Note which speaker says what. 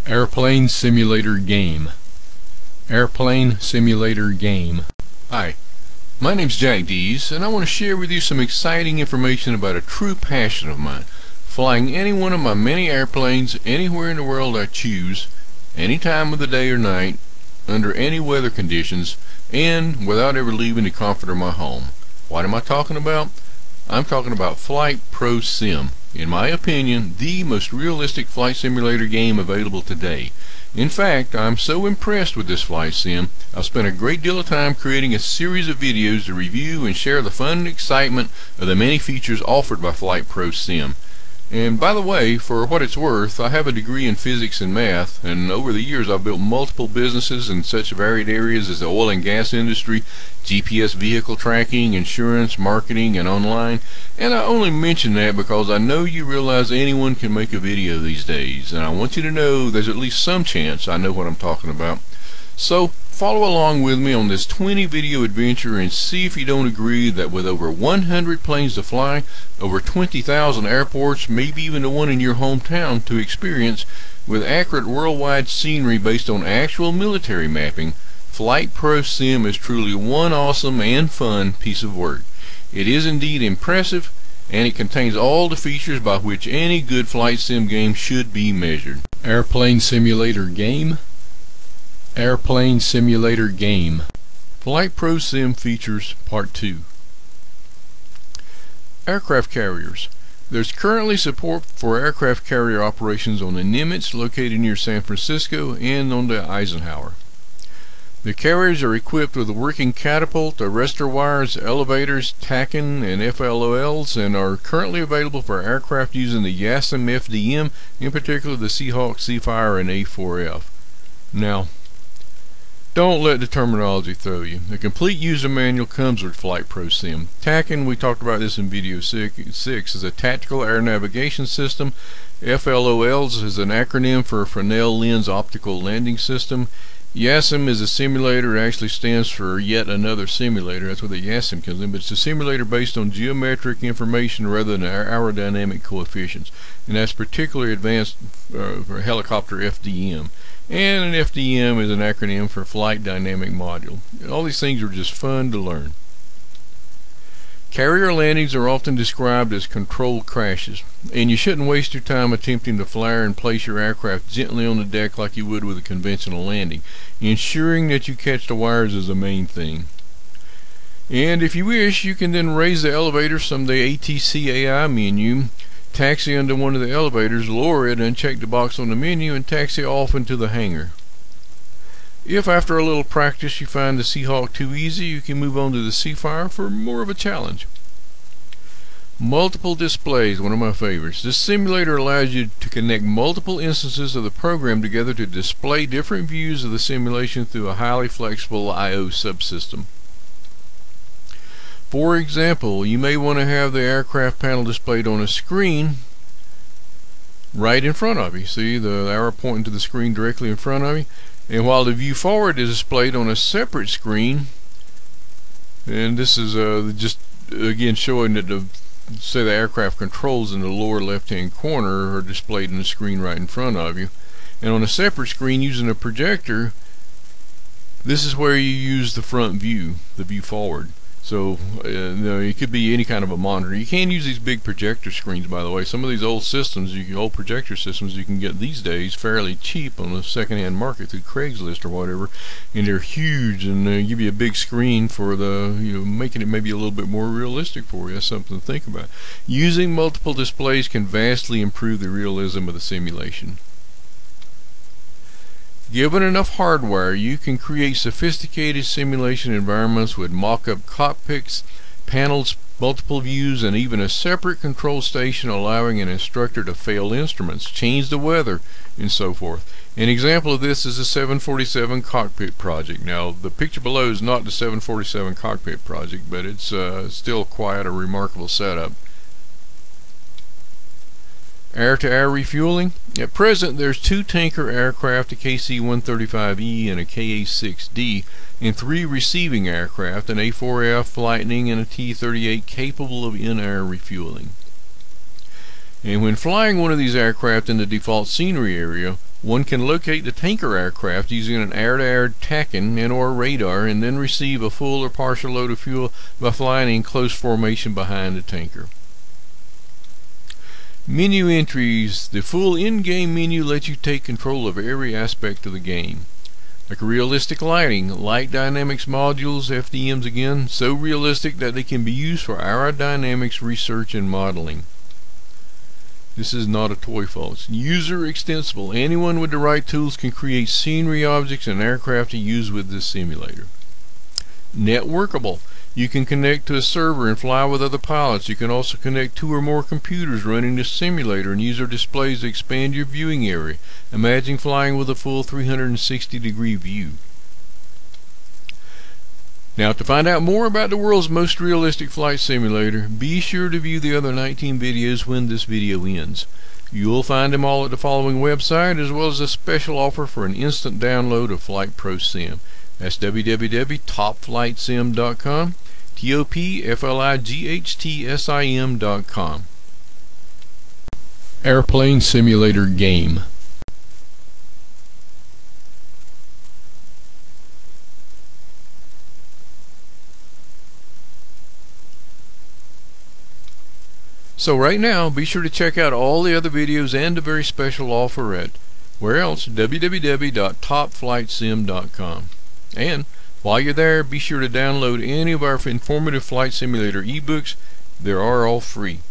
Speaker 1: Airplane Simulator Game. Airplane Simulator Game. Hi, my name's Jack Dees, and I want to share with you some exciting information about a true passion of mine, flying any one of my many airplanes anywhere in the world I choose, any time of the day or night, under any weather conditions, and without ever leaving the comfort of my home. What am I talking about? I'm talking about Flight Pro Sim. In my opinion, the most realistic flight simulator game available today. In fact, I'm so impressed with this flight sim, I've spent a great deal of time creating a series of videos to review and share the fun and excitement of the many features offered by Flight Pro Sim. And by the way, for what it's worth, I have a degree in physics and math, and over the years I've built multiple businesses in such varied areas as the oil and gas industry, GPS vehicle tracking, insurance, marketing, and online. And I only mention that because I know you realize anyone can make a video these days, and I want you to know there's at least some chance I know what I'm talking about. So follow along with me on this 20 video adventure and see if you don't agree that with over 100 planes to fly, over 20,000 airports, maybe even the one in your hometown to experience, with accurate worldwide scenery based on actual military mapping, Flight Pro Sim is truly one awesome and fun piece of work. It is indeed impressive, and it contains all the features by which any good flight sim game should be measured. Airplane Simulator Game. Airplane Simulator Game. Flight Pro Sim Features Part 2. Aircraft carriers. There's currently support for aircraft carrier operations on the Nimitz, located near San Francisco, and on the Eisenhower. The carriers are equipped with a working catapult, arrestor wires, elevators, TACAN, and FLOLs, and are currently available for aircraft using the YASM FDM, in particular the Seahawk, Seafire, and A4F. Now, don't let the terminology throw you. The complete user manual comes with Flight Pro Sim. TACAN, we talked about this in video 6, is a tactical air navigation system. FLOLs is an acronym for Fresnel Lens Optical Landing System. YASM is a simulator. It actually stands for yet another simulator. That's where the YASM comes in, but it's a simulator based on geometric information rather than aerodynamic coefficients, and that's particularly advanced for helicopter FDM. And an FDM is an acronym for Flight Dynamic Module. All these things are just fun to learn. Carrier landings are often described as controlled crashes, and you shouldn't waste your time attempting to flare and place your aircraft gently on the deck like you would with a conventional landing. Ensuring that you catch the wires is the main thing. And if you wish, you can then raise the elevators from the ATC AI menu, taxi under one of the elevators, lower it, and check the box on the menu and taxi off into the hangar. If after a little practice you find the Seahawk too easy, you can move on to the Seafire for more of a challenge. Multiple displays, one of my favorites. This simulator allows you to connect multiple instances of the program together to display different views of the simulation through a highly flexible I/O subsystem. For example, you may want to have the aircraft panel displayed on a screen right in front of you. See the arrow pointing to the screen directly in front of you? And while the view forward is displayed on a separate screen, and this is just again showing that say the aircraft controls in the lower left hand corner are displayed in the screen right in front of you, and on a separate screen using a projector, this is where you use the front view, the view forward. So it could be any kind of a monitor. You can use these big projector screens, by the way. Some of these old systems, old projector systems, you can get these days fairly cheap on the second-hand market through Craigslist or whatever, and they're huge and give you a big screen for the making it maybe a little bit more realistic for you. That's something to think about. Using multiple displays can vastly improve the realism of the simulation. Given enough hardware, you can create sophisticated simulation environments with mock-up cockpits, panels, multiple views, and even a separate control station allowing an instructor to fail instruments, change the weather, and so forth. An example of this is the 747 cockpit project. Now, the picture below is not the 747 cockpit project, but it's still quite a remarkable setup. Air-to-air refueling. At present, there's 2 tanker aircraft, a KC-135E and a KA-6D, and 3 receiving aircraft, an A4F Lightning and a T-38, capable of in-air refueling. And when flying one of these aircraft in the default scenery area, one can locate the tanker aircraft using an air-to-air TACAN and or radar, and then receive a full or partial load of fuel by flying in close formation behind the tanker. Menu entries. The full in-game menu lets you take control of every aspect of the game. Like realistic lighting, light dynamics modules, FDMs again, so realistic that they can be used for aerodynamics research and modeling. This is not a toy, folks. User extensible. Anyone with the right tools can create scenery objects and aircraft to use with this simulator. Networkable. You can connect to a server and fly with other pilots. You can also connect 2 or more computers running the simulator and use their displays to expand your viewing area. Imagine flying with a full 360-degree view. Now, to find out more about the world's most realistic flight simulator, be sure to view the other 19 videos when this video ends. You'll find them all at the following website, as well as a special offer for an instant download of Flight Pro Sim. That's www.topflightsim.com, topflightsim.com. Airplane Simulator Game. So right now, be sure to check out all the other videos and the very special offer at where else? www.topflightsim.com. And while you're there, be sure to download any of our informative flight simulator ebooks. They are all free.